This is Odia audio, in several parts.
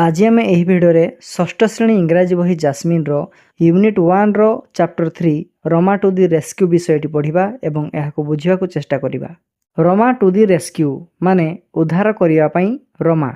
आज आम यह भिडियो षष्ठ श्रेणी इंग्राजी बही जास्मिन यूनिट 1 रो chapter 3 Rama to the rescue विषय पढ़ा एवं यह बुझा चेष्टा करवा। रमा टू दी रेस्क्यू माने उद्धार करने रमा।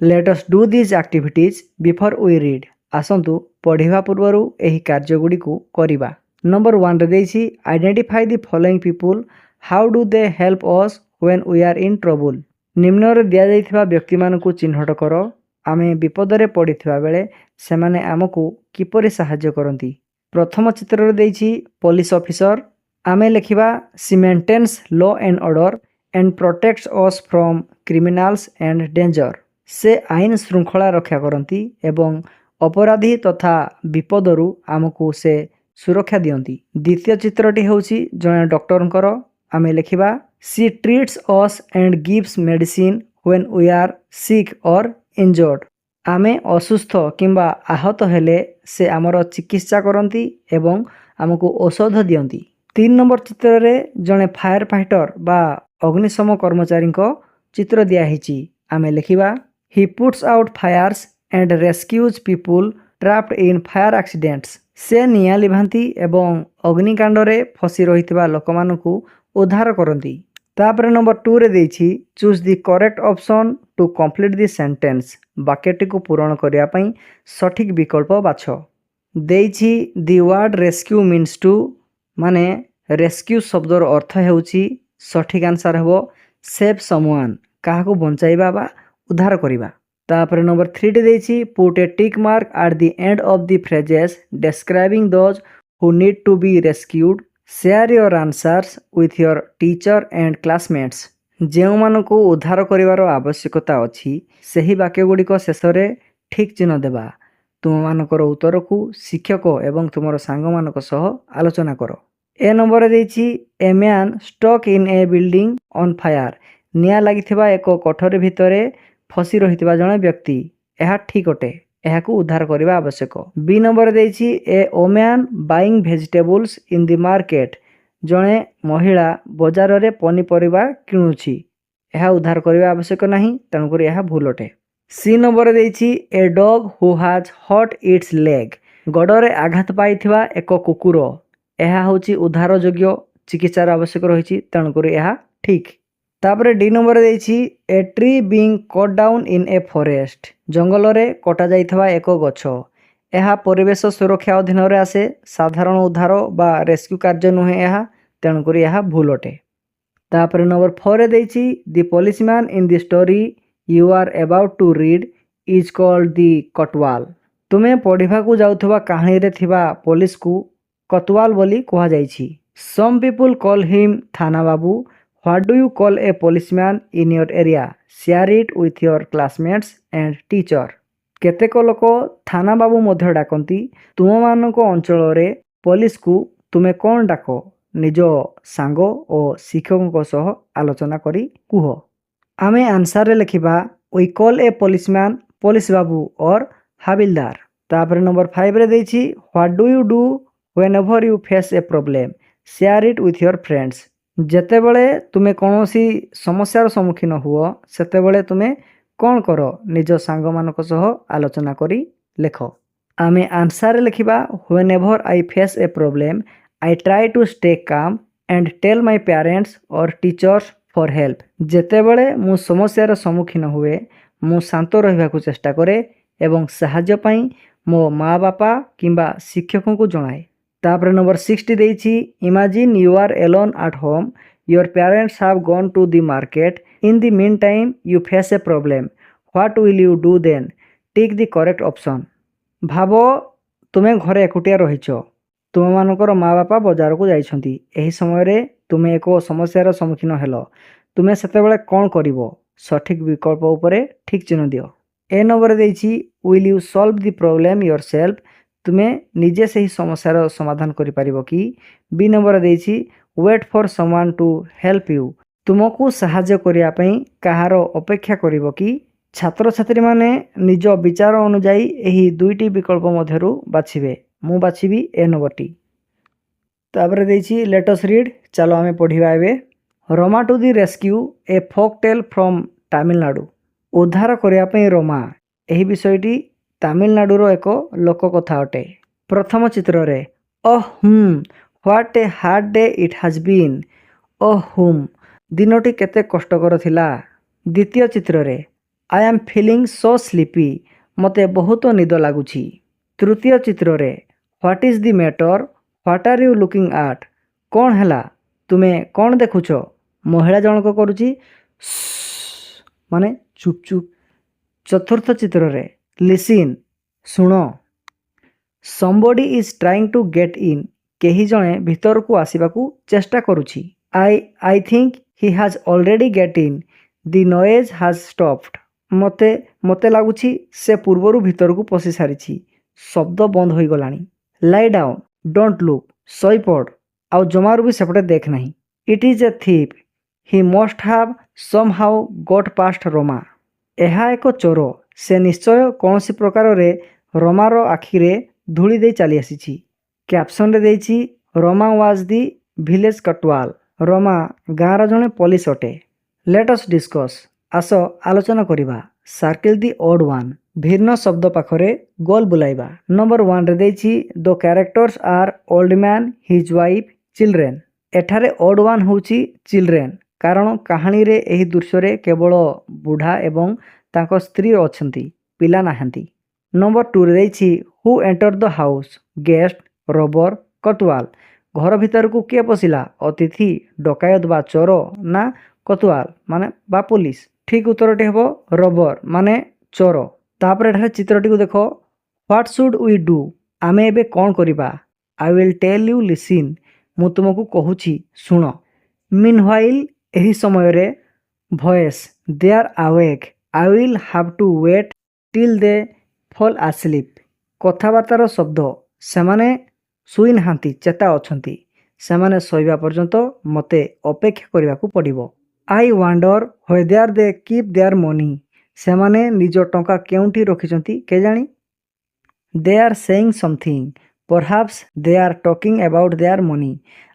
Let us do this activities before we read. आसतु पढ़ा पूर्वर यह कार्यगुड़ी करवा। नंबर 1 रे identify the following people, how do they help us when we are in trouble. निम्न रे दिया जाइथिबा व्यक्ति मानकु चिन्हट कर। आमे विपदरे पड़िथिबा बेले सेमाने आमको किपरि साहाय्य करंती। प्रथम चित्र रे देइछि पुलिस ऑफिसर। आमे लिखिबा she maintains law and order and protects us from criminals and danger. से आईन श्रृंखला रक्षा करंती एवं अपराधी तथा विपदरु आमको से सुरक्षा दियंती। द्वितीय चित्रटी होउछि जने डॉक्टरंकर। आमे लिखिबा she treats us and gives medicine when we are sick or injured. आमे असुस्थ किंबा आहत हेले से आमर चिकित्सा करंती एवं आमको औषध दियंती। 3 नंबर चित्र रे जने फायर फाइटर बा अग्निशम कर्मचारी को चित्र दिया हिची। आमे लिखिबा he puts out fires and rescues people trapped in fire accidents. से निया लिभांती एवं अग्निकांड रे फसी रहितबा लोकमानकु उद्धार करंती। तापर नंबर 2 रे देइछि choose the correct option to complete the sentence. वाक्यटी को पूर्ण करिया पई सठिक विकल्प बाछ। देइछि the word rescue means to माने रेस्क्यू शब्दर अर्थ हेउछि सठिक आंसर हेबो सेव समवन, काहाको बंचाइबा बा उद्धार करिबा। तापर नंबर 3 रे देइछि put a tick mark at the end of the phrases describing those who need to be rescued. Share your answers with your teacher and classmates. जो मानक उद्धार करिवार आवश्यकता अछि सही वाक्य गुड़िक शेष में ठीक चिन्ह देबा। तुम मानकर उत्तर को शिक्षक एवं तुमर सांग मानक सह आलोचना कर। ए नंबर देइछि a man stuck in a building on fire. निया लागिथिबा एक कोठरी भितरे फसी रहितबा जणे व्यक्ति। यह ठीक अटे, एहाकू उद्धार करने आवश्यक। बी नंबर देइछि a woman buying vegetables in the market. जणे महिला बजार रे पनीपरिबा किणुछि। यह उद्धार करने आवश्यक नहीं, तेणुकर यह भूल अटे। सी नंबर देइछि a dog who has hurt its leg. गड़रे आघात पाइथिबा एक कुकुर। यह होछि उद्धार योग्य, चिकित्सार आवश्यक रहिछि, तेणुकर यह ठीक। तापरे डी नंबर देइछि a tree being cut down in a forest. जंगल रे कटा जाइथवा एक गछ। यह परिवेश सुरक्षा अधीन रे आसे, साधारण उद्धार बा रेस्क्यू कार्य नुहे यह, तेणुकर यह भूल अटे। तापरे नंबर 4 रे देइछि the policeman in the story you are about to read is called the kotwal. तुमे पढ़िबा को जाउथवा कहानी रे थिबा पुलिस को कतवाल बोली कहा जाइछि। सम पीपल कॉल हिम थाना बाबू। What do you call a policeman in your area? Share it with your classmates and teacher. केतेक लोक थाना बाबू मध्य डाकंती। तुम मानक अंचल रे पुलिस को तुमे कौन डाक? निज सांग और शिक्षकों सह आलोचना करी कुह। आमे आंसर रे लिखिबा we call a policeman police babu or havildar. तापर नंबर 5 रे देइछि what do you do whenever you face a problem? Share it with your friends. जेतेबेले तुमे कौनसी समस्यार सम्मुखीन हुओ सेतेबेले तुमे कौन कर? निज सांग मानक सह आलोचना करी लेख। आमे answer लिखिबा whenever I face a problem I try to stay calm and tell my parents or teachers for help. जेतेबेले मु समस्यार सम्मुखीन हुए मु शांत रहिबाकु चेष्टा करे एवं सहाय्य पई मो माँ बापा किंबा शिक्षकों को जणाए। तापर नंबर 60 देइछि imagine you are alone at home, your parents have gone to the market, in the meantime you face a problem, what will you do then? Tick the correct option. भाव तुमे घरे एकुटिया रहिछ, तुम मानकर माँ बापा बाजार को जाइछंती। एही समय रे तुमे एको समस्यार सम्मुखीन हेलो, तुमे सेतेबेले कोन करिवो? सठिक विकल्प उपरे ठीक चिन्ह दियो। ए नंबर देइछि will you solve the problem yourself. तुमे निजे से ही समस्यार समाधान करि परिबो कि? बी नंबर देइछि wait for someone to help you. तुमको सहाय्य करिया पई कहार अपेक्षा करिवो कि? छात्र छात्री माने निज विचार अनुसार एही दुईटी विकल्प मध्यरु बाछिबे। मु बाछिबी ए नंबरटी। तापर देइछि लेट अस रीड। चलो आमे पढिबा एबे। Rama to the rescue a folk tale from Tamil Nadu. उद्धार करिया पई रमा ଏହି ବିଷୟଟି ତାମିଲନାଡୁର ଏକ ଲୋକକଥା ଅଟେ। ପ୍ରଥମ ଚିତ୍ରରେ what a hard day it has been. ଦିନଟି କେତେ କଷ୍ଟକର ଥିଲା। ଦ୍ୱିତୀୟ ଚିତ୍ରରେ I am feeling so sleepy. ମୋତେ ବହୁତ ନିଦ ଲାଗୁଛି। ତୃତୀୟ ଚିତ୍ରରେ what is the matter, what are you looking at. କ'ଣ ହେଲା, ତୁମେ କ'ଣ ଦେଖୁଛ? ମହିଳା ଜଣକ କରୁଛି ମାନେ ଚୁପ୍ ଚୁପ୍। ଚତୁର୍ଥ ଚିତ୍ରରେ ଲିସିନ୍, ଶୁଣ। Somebody is trying to get in. କେହି ଜଣେ ଭିତରକୁ ଆସିବାକୁ ଚେଷ୍ଟା କରୁଛି। I think he has already get in. The noise has stopped. ମୋତେ ଲାଗୁଛି ସେ ପୂର୍ବରୁ ଭିତରକୁ ପଶି ସାରିଛି। ଶବ୍ଦ ବନ୍ଦ ହୋଇଗଲାଣି। ଲାଇ ଡାଉନ୍, ଡୋଣ୍ଟ ଲୁକ୍। ଶୋଇପଡ଼, ଆଉ ଜମାରୁ ବି ସେପଟେ ଦେଖ ନାହିଁ। It is a thief, he must have somehow got past Rama. ଏହା ଏକ ଚୋର, ସେ ନିଶ୍ଚୟ କୌଣସି ପ୍ରକାରରେ ରୋମାର ଆଖିରେ ଧୂଳି ଦେଇ ଚାଲି ଆସିଛି। କ୍ୟାପସନରେ ଦେଇଛି Roma was the village କଟୱାଲ। Roma ଗାଁର ଜଣେ ପୋଲିସ ଅଟେ। ଲେଟ୍ ଅସ୍ ଡିସ୍କସ୍, ଆସ ଆଲୋଚନା କରିବା। ସାର୍କେଲ ଦି ଅଡ୍ ୱାନ୍, ଭିନ୍ନ ଶବ୍ଦ ପାଖରେ ଗୋଲ ବୁଲାଇବା। ନମ୍ବର 1ରେ ଦେଇଛି the characters are old man, his wife, children. ଏଠାରେ ଅଡ୍ ୱାନ୍ ହେଉଛି ଚିଲଡ୍ରେନ୍, କାରଣ କାହାଣୀରେ ଏହି ଦୃଶ୍ୟରେ କେବଳ ବୁଢ଼ା ଏବଂ ତାଙ୍କ ସ୍ତ୍ରୀ ଅଛନ୍ତି, ପିଲା ନାହାନ୍ତି। ନମ୍ବର 2ରେ ଦେଇଛି ହୁ ଏଣ୍ଟର ଦ ହାଉସ୍, ଗେଷ୍ଟ, ରୋବର, କତୱାଲ। ଘର ଭିତରକୁ କିଏ ପଶିଲା? ଅତିଥି, ଡକାୟତ ବା ଚୋର, ନା କତୱାଲ ମାନେ ବା ପୋଲିସ। ଠିକ୍ ଉତ୍ତରଟି ହେବ ରୋବର ମାନେ ଚୋର। ତାପରେ ଏଠାରେ ଚିତ୍ରଟିକୁ ଦେଖ। What should we do? ଆମେ ଏବେ କ'ଣ କରିବା? I will tell you listen. ମୁଁ ତୁମକୁ କହୁଛି, ଶୁଣ। ମିନ୍ହ୍ୱାଇଲ୍, ଏହି ସମୟରେ voice, they are awake, I will have to wait till they fall asleep. କଥାବାର୍ତ୍ତାର ଶବ୍ଦ, ସେମାନେ ଶୋଇନାହାନ୍ତି, ଚେତା ଅଛନ୍ତି। ସେମାନେ ଶୋଇବା ପର୍ଯ୍ୟନ୍ତ ମୋତେ ଅପେକ୍ଷା କରିବାକୁ ପଡ଼ିବ। I wonder whether they keep their money. ସେମାନେ ନିଜ ଟଙ୍କା କେଉଁଠି ରଖିଛନ୍ତି କେଜାଣି। They are saying something, perhaps they are talking about their money.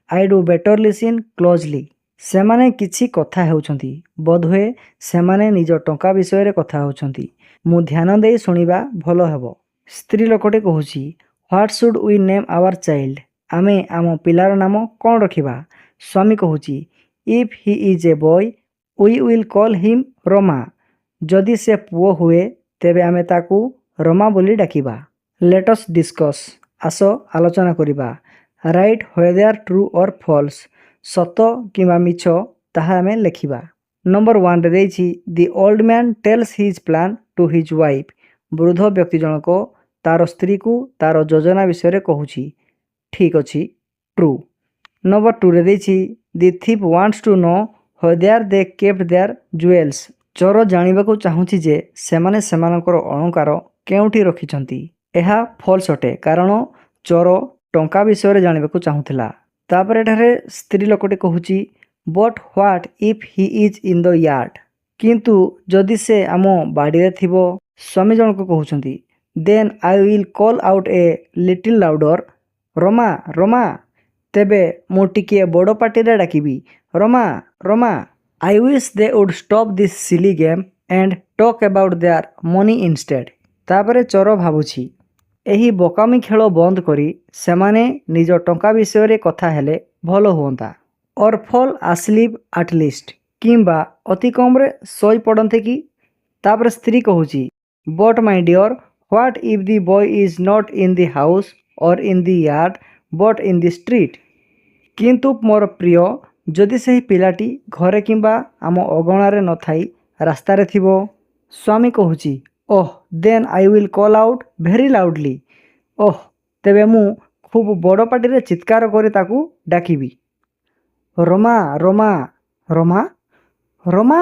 I do better listen closely. ସେମାନେ କିଛି କଥା ହେଉଛନ୍ତି। ବୋଧହୁଏ ସେମାନେ ନିଜ ଟଙ୍କା ବିଷୟରେ କଥା ହେଉଛନ୍ତି। ମୁଁ ଧ୍ୟାନ ଦେଇ ଶୁଣିବା ଭଲ ହେବ। ସ୍ତ୍ରୀ ଲୋକଟି କହୁଛି, what should we name our child? ଆମେ ଆମ ପିଲାର ନାମ କ'ଣ ରଖିବା? ସ୍ୱାମୀ କହୁଛି, if he is a boy we will call him Roma. ଯଦି ସେ ପୁଅ ହୁଏ ତେବେ ଆମେ ତାକୁ ରୋମା ବୋଲି ଡାକିବା। ଲେଟ୍ ଅସ୍ ଡିସ୍କସ୍, ଆସ ଆଲୋଚନା କରିବା। Write whether true or false, ସତ କିମ୍ବା ମିଛ ତାହା ଆମେ ଲେଖିବା। ନମ୍ବର 1ରେ ଦେଇଛି the old man tells his plan to his wife. ବୃଦ୍ଧ ବ୍ୟକ୍ତି ଜଣକ ତାର ସ୍ତ୍ରୀକୁ ତାର ଯୋଜନା ବିଷୟରେ କହୁଛି। ଠିକ୍ ଅଛି, ଟ୍ରୁ। ନମ୍ବର 2ରେ ଦେଇଛି the thief wants to know whether they kept their jewels. ଚୋର ଜାଣିବାକୁ ଚାହୁଁଛି ଯେ ସେମାନେ ସେମାନଙ୍କର ଅଳଙ୍କାର କେଉଁଠି ରଖିଛନ୍ତି। ଏହା ଫଲ୍ସ ଅଟେ, କାରଣ ଚୋର ଟଙ୍କା ବିଷୟରେ ଜାଣିବାକୁ ଚାହୁଁଥିଲା। ତାପରେ ଏଠାରେ ସ୍ତ୍ରୀ ଲୋକଟି କହୁଛି, but what if he is in the yard? କିନ୍ତୁ ଯଦି ସେ ଆମ ବାଡ଼ିରେ ଥିବ। ସ୍ୱାମୀ ଜଣକ କହୁଛନ୍ତି, then I will call out a little louder, Roma Roma. ତେବେ ମୁଁ ଟିକିଏ ବଡ଼ ପାଟିରେ ଡାକିବି, Roma Roma. I wish they would stop this silly game and talk about their money instead. ତାପରେ ଚୋର ଭାବୁଛି, ଏହି ବୋକାମି ଖେଳ ବନ୍ଦ କରି ସେମାନେ ନିଜ ଟଙ୍କା ବିଷୟରେ କଥା ହେଲେ ଭଲ ହୁଅନ୍ତା। ଅର୍ ଫଲ୍ ଆସ୍ଲିପ୍ ଆଟ୍ ଲିଷ୍ଟ, କିମ୍ବା ଅତି କମ୍ରେ ଶୋଇ ପଡ଼ନ୍ତେ କି। ତାପରେ ସ୍ତ୍ରୀ କହୁଛି, but my dear, what if the boy is not in the house or in the yard but in the street? କିନ୍ତୁ ମୋର ପ୍ରିୟ, ଯଦି ସେହି ପିଲାଟି ଘରେ କିମ୍ବା ଆମ ଅଗଣାରେ ନଥାଇ ରାସ୍ତାରେ ଥିବ। ସ୍ୱାମୀ କହୁଛି, oh then I will call out very loudly. ଓଃ ତେବେ ମୁଁ ଖୁବ୍ ବଡ଼ ପାଟିରେ ଚିତ୍କାର କରି ତାକୁ ଡାକିବି, ରୋମା ରୋମା ରୋମା ରୋମା।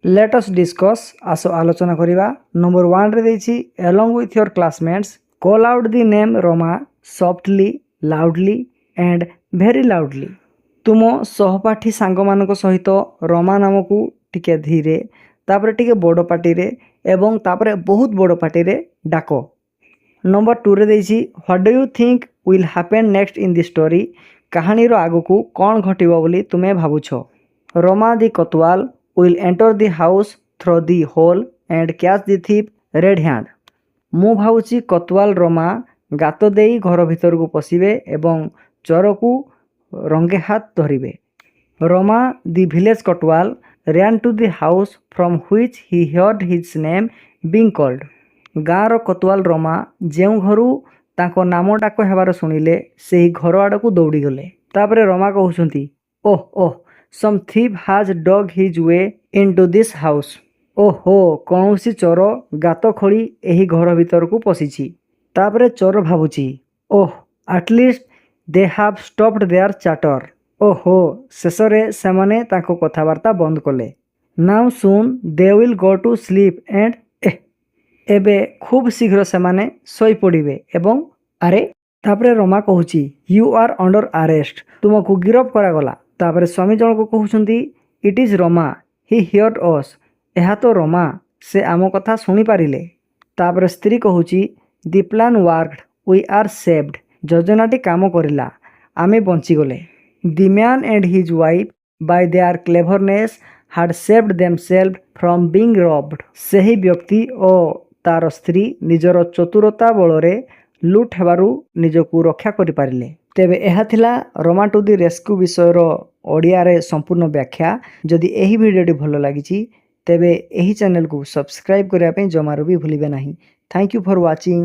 ଲେଟ୍ ଅସ୍ ଡିସ୍କସ୍, ଆସ ଆଲୋଚନା କରିବା। ନମ୍ବର 1ରେ ଦେଇଛି along with your classmates call out the name Roma softly, loudly and very loudly. ତୁମ ସହପାଠୀ ସାଙ୍ଗମାନଙ୍କ ସହିତ ରୋମା ନାମକୁ ଟିକେ ଧୀରେ, ତାପରେ ଟିକେ ବଡ଼ ପାଟିରେ ଏବଂ ତାପରେ ବହୁତ ବଡ଼ ପାଟିରେ ଡାକ। ନମ୍ବର 2ରେ ଦେଇଛି what do you think will happen next in the story? କାହାଣୀର ଆଗକୁ କ'ଣ ଘଟିବ ବୋଲି ତୁମେ ଭାବୁଛ? Roma the kotwal will enter the house through the hole and catch the thief red hand. ମୁଁ ଭାବୁଛି କତୱାଲ ରମା ଗାତ ଦେଇ ଘର ଭିତରକୁ ପଶିବେ ଏବଂ ଚୋରକୁ ରଙ୍ଗେ ହାତ ଧରିବେ। Rama the village କଟୱାଲ ran to the house from which he heard his name being called. ଗାଁର କତୱାଲ ରମା ଯେଉଁ ଘରୁ ତାଙ୍କ ନାମ ଡାକ ହେବାର ଶୁଣିଲେ ସେହି ଘର ଆଡ଼କୁ ଦୌଡ଼ିଗଲେ। ତାପରେ ରମା କହୁଛନ୍ତି ଓହ some thief has dug his way into this house. ଓହୋ କୌଣସି ଚୋର ଗାତ ଖୋଳି ଏହି ଘର ଭିତରକୁ ପଶିଛି। ତାପରେ ଚୋର ଭାବୁଛି at least they have stopped their chatter. ଓହୋ ଶେଷରେ ସେମାନେ ତାଙ୍କ କଥାବାର୍ତ୍ତା ବନ୍ଦ କଲେ। Now soon they will go to sleep and ଏବେ ଖୁବ୍ ଶୀଘ୍ର ସେମାନେ ଶୋଇପଡ଼ିବେ ଏବଂ ଆରେ ତାପରେ ରମା କହୁଛି you are under arrest. ତୁମକୁ ଗିରଫ କରାଗଲା। ତାପରେ ସ୍ୱାମୀ ଜଣକୁ କହୁଛନ୍ତି it is Rama he heard us. ଏହା ତ ରମା ସେ ଆମ କଥା ଶୁଣିପାରିଲେ। ତାପରେ ସ୍ତ୍ରୀ କହୁଛି the plan worked we are saved. ଯୋଜନାଟି କାମ କରିଲା ଆମେ ବଞ୍ଚିଗଲେ। The man and his wife by their cleverness had saved themselves from being robbed. ସେହି ବ୍ୟକ୍ତି ଓ ତାର ସ୍ତ୍ରୀ ନିଜର ଚତୁରତା ବଳରେ ଲୁଟ୍ ହେବାରୁ ନିଜକୁ ରକ୍ଷା କରିପାରିଲେ। ତେବେ ଏହା ଥିଲା ରମା ଟୁ ଦି ରେସ୍କ୍ୟୁ ବିଷୟର ଓଡ଼ିଆରେ ସମ୍ପୂର୍ଣ୍ଣ ବ୍ୟାଖ୍ୟା। ଯଦି ଏହି ଭିଡ଼ିଓଟି ଭଲ ଲାଗିଛି ତେବେ ଏହି ଚ୍ୟାନେଲକୁ ସବସ୍କ୍ରାଇବ୍ କରିବା ପାଇଁ ଜମାରୁ ବି ଭୁଲିବେ ନାହିଁ। Thank you for watching.